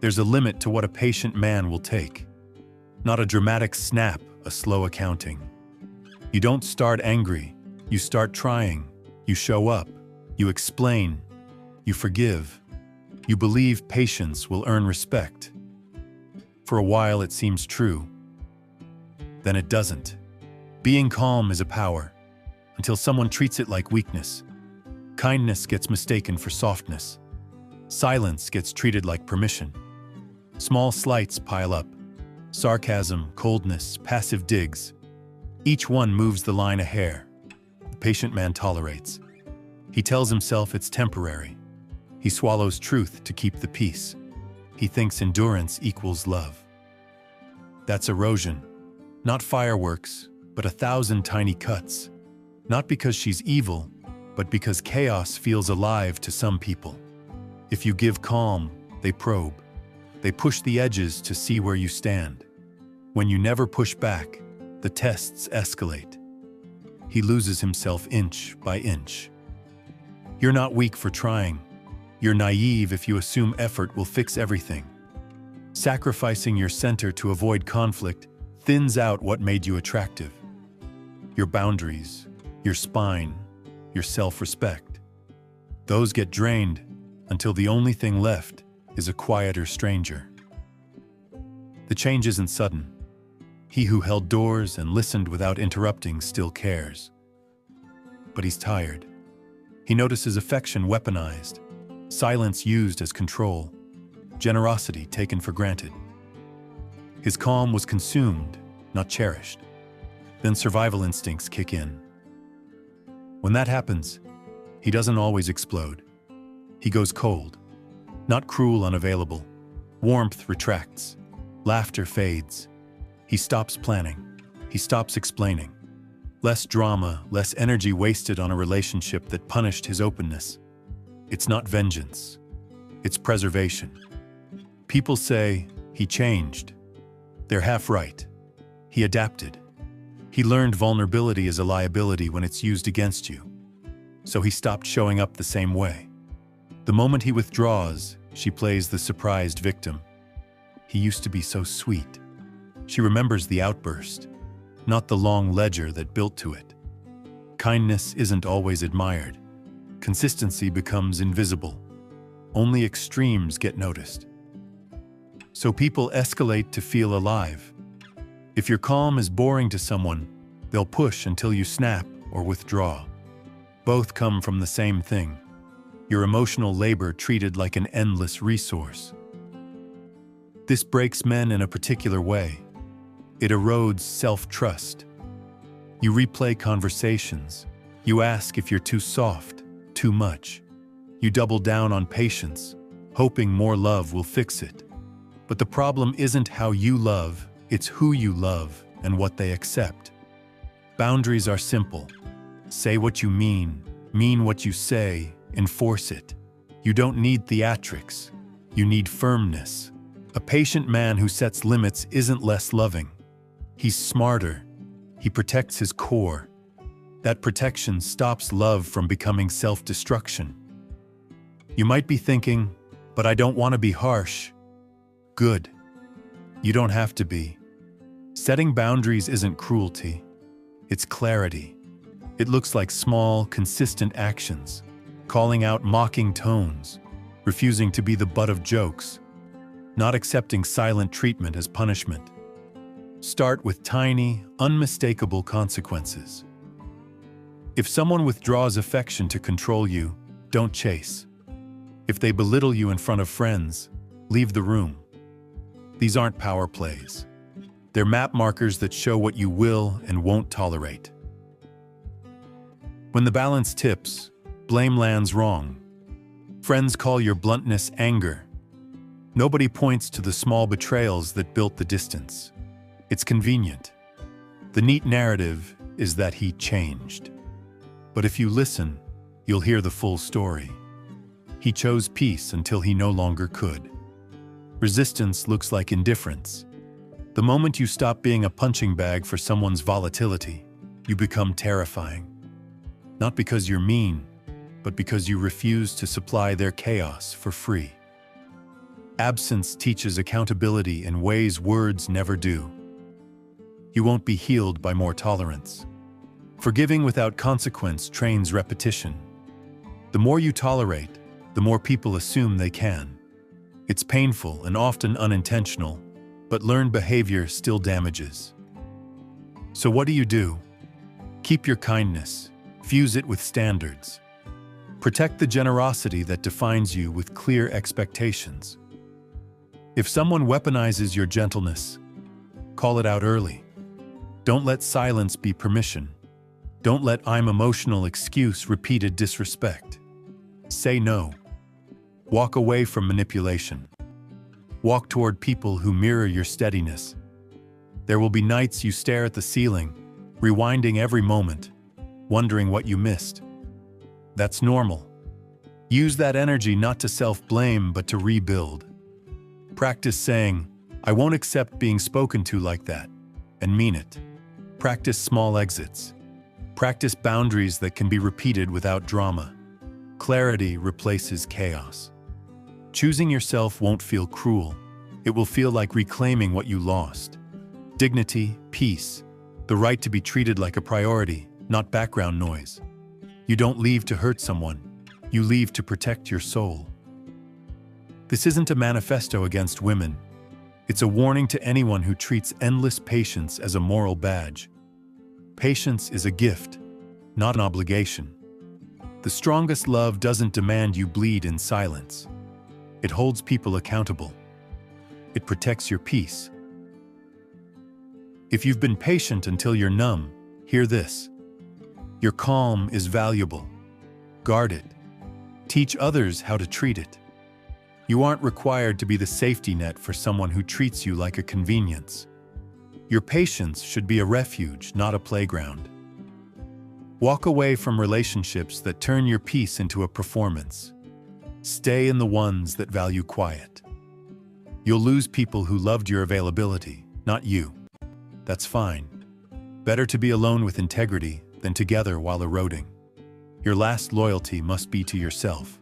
There's a limit to what a patient man will take. Not a dramatic snap, a slow accounting. You don't start angry, you start trying. You show up, you explain, you forgive. You believe patience will earn respect. For a while it seems true. Then it doesn't. Being calm is a power, until someone treats it like weakness. Kindness gets mistaken for softness. Silence gets treated like permission. Small slights pile up. Sarcasm, coldness, passive digs. Each one moves the line a hair. The patient man tolerates. He tells himself it's temporary. He swallows truth to keep the peace. He thinks endurance equals love. That's erosion. Not fireworks, but 1,000 tiny cuts. Not because she's evil, but because chaos feels alive to some people. If you give calm, they probe. They push the edges to see where you stand. When you never push back, the tests escalate. He loses himself inch by inch. You're not weak for trying. You're naive if you assume effort will fix everything. Sacrificing your center to avoid conflict thins out what made you attractive. Your boundaries, your spine, your self-respect. Those get drained until the only thing left is a quieter stranger. The change isn't sudden. He who held doors and listened without interrupting still cares. But he's tired. He notices affection weaponized, silence used as control, generosity taken for granted. His calm was consumed, not cherished. Then survival instincts kick in. When that happens, he doesn't always explode. He goes cold. Not cruel, unavailable. Warmth retracts. Laughter fades. He stops planning. He stops explaining. Less drama, less energy wasted on a relationship that punished his openness. It's not vengeance. It's preservation. People say, he changed. They're half right. He adapted. He learned vulnerability is a liability when it's used against you. So he stopped showing up the same way. The moment he withdraws, she plays the surprised victim. He used to be so sweet. She remembers the outburst, not the long ledger that built to it. Kindness isn't always admired. Consistency becomes invisible. Only extremes get noticed. So people escalate to feel alive. If your calm is boring to someone, they'll push until you snap or withdraw. Both come from the same thing. Your emotional labor treated like an endless resource. This breaks men in a particular way. It erodes self-trust. You replay conversations. You ask if you're too soft, too much. You double down on patience, hoping more love will fix it. But the problem isn't how you love, it's who you love and what they accept. Boundaries are simple. Say what you mean what you say, enforce it. You don't need theatrics. You need firmness. A patient man who sets limits isn't less loving. He's smarter. He protects his core. That protection stops love from becoming self-destruction. You might be thinking, but I don't want to be harsh. Good. You don't have to be. Setting boundaries isn't cruelty. It's clarity. It looks like small, consistent actions, calling out mocking tones, refusing to be the butt of jokes, not accepting silent treatment as punishment. Start with tiny, unmistakable consequences. If someone withdraws affection to control you, don't chase. If they belittle you in front of friends, leave the room. These aren't power plays. They're map markers that show what you will and won't tolerate. When the balance tips, blame lands wrong. Friends call your bluntness anger. Nobody points to the small betrayals that built the distance. It's convenient. The neat narrative is that he changed. But if you listen, you'll hear the full story. He chose peace until he no longer could. Resistance looks like indifference. The moment you stop being a punching bag for someone's volatility, you become terrifying. Not because you're mean, but because you refuse to supply their chaos for free. Absence teaches accountability in ways words never do. You won't be healed by more tolerance. Forgiving without consequence trains repetition. The more you tolerate, the more people assume they can. It's painful and often unintentional, but learned behavior still damages. So what do? Keep your kindness, fuse it with standards. Protect the generosity that defines you with clear expectations. If someone weaponizes your gentleness, call it out early. Don't let silence be permission. Don't let "I'm emotional" excuse repeated disrespect. Say no. Walk away from manipulation. Walk toward people who mirror your steadiness. There will be nights you stare at the ceiling, rewinding every moment, wondering what you missed. That's normal. Use that energy not to self-blame but to rebuild. Practice saying, "I won't accept being spoken to like that," and mean it. Practice small exits. Practice boundaries that can be repeated without drama. Clarity replaces chaos. Choosing yourself won't feel cruel. It will feel like reclaiming what you lost. Dignity, peace, the right to be treated like a priority, not background noise. You don't leave to hurt someone. You leave to protect your soul. This isn't a manifesto against women. It's a warning to anyone who treats endless patience as a moral badge. Patience is a gift, not an obligation. The strongest love doesn't demand you bleed in silence. It holds people accountable. It protects your peace. If you've been patient until you're numb, hear this. Your calm is valuable. Guard it. Teach others how to treat it. You aren't required to be the safety net for someone who treats you like a convenience. Your patience should be a refuge, not a playground. Walk away from relationships that turn your peace into a performance. Stay in the ones that value quiet. You'll lose people who loved your availability, not you. That's fine. Better to be alone with integrity than together while eroding. Your last loyalty must be to yourself.